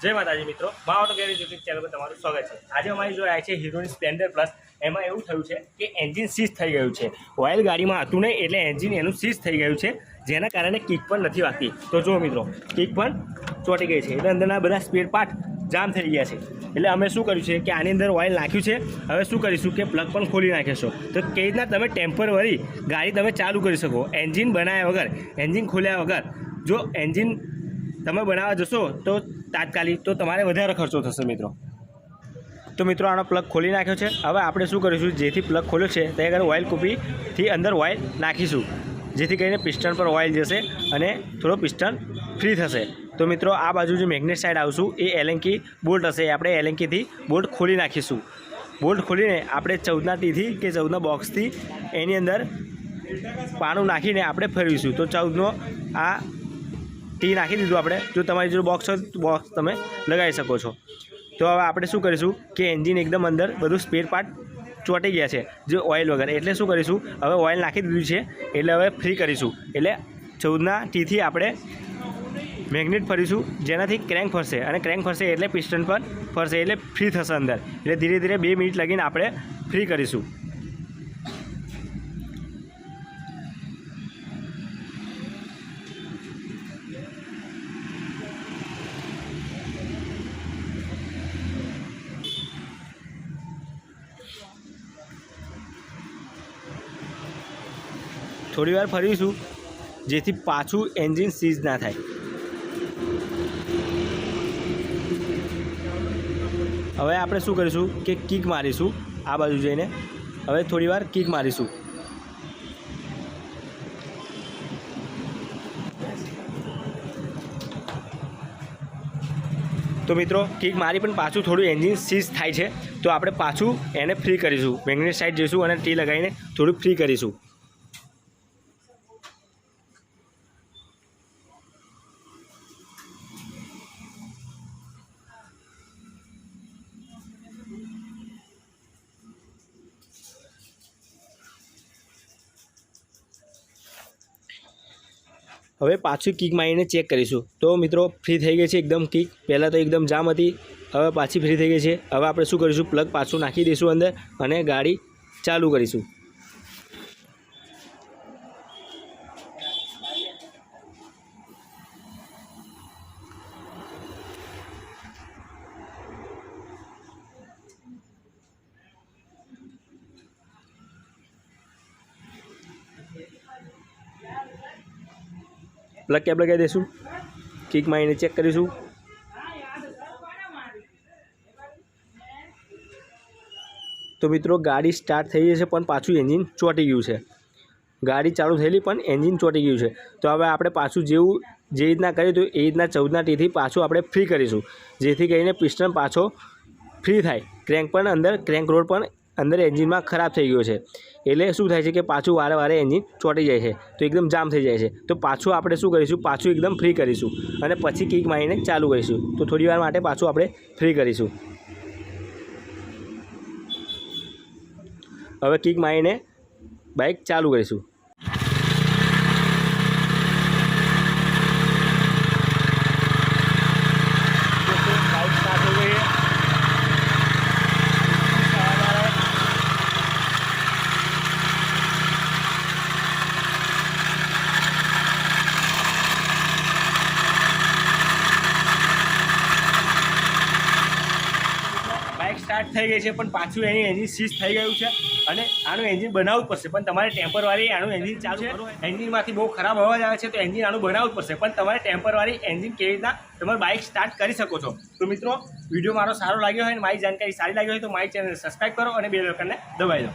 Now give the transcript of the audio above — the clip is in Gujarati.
જય માતાજી મિત્રો, મા ઓટો ગેરેજ યુટ્યુબ ચેનલ પર તમારું સ્વાગત છે। આજે અમારી જોડે આવી છે હીરોની સ્પ્લેન્ડર પ્લસ। એમાં એવું થયું છે કે એન્જિન સીઝ થઈ ગયું છે। ઓઇલ ગાડીમાં હતું નહીં એટલે એન્જિન એનું સીઝ થઈ ગયું છે, જેના કારણે કિક પણ નથી વાગતી। તો જુઓ મિત્રો, કિક પણ ચોંટી ગઈ છે, એટલે અંદરના બધા સ્પેર પાર્ટ જામ થઈ ગયા છે। એટલે અમે શું કર્યું છે કે આની અંદર ઓઇલ નાખ્યું છે। હવે શું કરીશું કે પ્લગ પણ ખોલી નાખીશું, તો કઈ રીતના તમે ટેમ્પરરી ગાડી તમે ચાલુ કરી શકો એન્જિન બનાવ્યા વગર, એન્જિન ખોલ્યા વગર। જો એન્જિન તમે બનાવવા જશો તો તાત્કાલિક તો તમારે વધારે ખર્ચો થશે મિત્રો। તો મિત્રો આનો પ્લગ ખોલી નાખ્યો છે। હવે આપણે શું કરીશું, જેથી પ્લગ ખોલ્યો છે ત્યાં આગળ ઓઇલ કૂપીથી અંદર ઓઇલ નાખીશું, જેથી કરીને પિસ્ટન પર ઓઇલ જશે અને થોડો પિસ્ટન ફ્રી થશે। તો મિત્રો આ બાજુ જે મેગ્નેટ સાઈડ આવશું એ એલેન્કી બોલ્ટ હશે, આપણે એલેન્કીથી બોલ્ટ ખોલી નાખીશું। બોલ્ટ ખોલીને આપણે 14ના ટીથી કે 14ના બોક્સથી એની અંદર પાણું નાખીને આપણે ફેરવીશું। તો 14નો આ ટી નાખી દીધું આપણે। જો તમારી જો બોક્સ હોય તો બોક્સ તમે લગાવી શકો છો। તો હવે આપણે શું કરીશું કે એન્જિન એકદમ અંદર બધું સ્પેર પાર્ટ ચોંટી ગયા છે જે ઓઇલ વગર, એટલે શું કરીશું હવે ઓઇલ નાખી દીધું છે એટલે હવે ફ્રી કરીશું। એટલે 14ના ટીથી આપણે મેગ્નેટ ફરીશું, જેનાથી ક્રેન્ક ફરશે અને ક્રેન્ક ફરશે એટલે પિસ્ટન પર ફરશે એટલે ફ્રી થશે અંદર। એટલે ધીરે ધીરે 2 મિનિટ લગીને આપણે ફ્રી કરીશું। થોડી વાર ફરીશું જેથી પાછું એન્જિન સીઝ ના થાય। હવે આપણે શું કરીશું કે કિક મારીશું આ બાજુ જઈને। હવે થોડી વાર કિક મારીશું। તો મિત્રો કિક મારી પણ પાછું થોડું એન્જિન સીઝ થાય છે, તો આપણે પાછું એને ફ્રી કરીશું। મેગ્નેટ સાઈડ જઈશું અને ટી લગાવીને થોડું ફ્રી કરીશું। હવે પાછું કિક મારીને ચેક કરીશું। તો મિત્રો ફ્રી થઈ ગઈ છે એકદમ કિક, પહેલાં તો એકદમ જામ હતી, હવે પાછી ફ્રી થઈ ગઈ છે। હવે આપણે શું કરીશું, પ્લગ પાછું નાખી દઈશું અંદર અને ગાડી ચાલુ કરીશું। પ્લગ કેપ લગાવી દઈશું, કિક મારીને ચેક કરીશું। તો મિત્રો ગાડી સ્ટાર્ટ થઈ ગઈ છે પણ પાછું એન્જિન ચોંટી ગયું છે। ગાડી ચાલુ થયેલી પણ એન્જિન ચોંટી ગયું છે। તો હવે આપણે પાછું જેવું જે રીતના કર્યું હતું એ રીતના 14ના ટીથી પાછું આપણે ફ્રી કરીશું, જેથી કરીને પિસ્ટન પાછો ફ્રી થાય। ક્રેન્ક પણ અંદર, ક્રેન્ક રોડ પણ અંદર એન્જિનમાં ખરાબ થઈ ગયો છે, એટલે શું થાય છે કે પાછું વારે વારે એન્જિન ચોંટી જાય છે, તો એકદમ જામ થઈ જાય છે। તો પાછું આપણે શું કરીશું, પાછું એકદમ ફ્રી કરીશું અને પછી કિક મારીને ચાલુ કરીશું। તો થોડી વાર માટે પાછું આપણે ફ્રી કરીશું। હવે કિક મારીને બાઇક ચાલુ કરીશું। બાઇક સ્ટાર્ટ થઈ ગઈ છે પણ પાછું એની એન્જિન સીઝ થઈ ગયું છે અને આનું એન્જિન બનાવવું પડશે। પણ તમારે ટેમ્પરવારી આનું એન્જિન ચાલુ છે, એન્જિનમાંથી બહુ ખરાબ અવાજ આવે છે, તો એન્જિન આનું બનાવવું પડશે। પણ તમારે ટેમ્પરવારી એન્જિન કેવી રીતના તમારે બાઇક સ્ટાર્ટ કરી શકો છો। તો મિત્રો વિડીયો મારો સારો લાગ્યો હોય અને મારી જાણકારી સારી લાગી હોય તો મારી ચેનલ સબસ્ક્રાઈબ કરો અને બેલ આઇકનને દબાવી દો।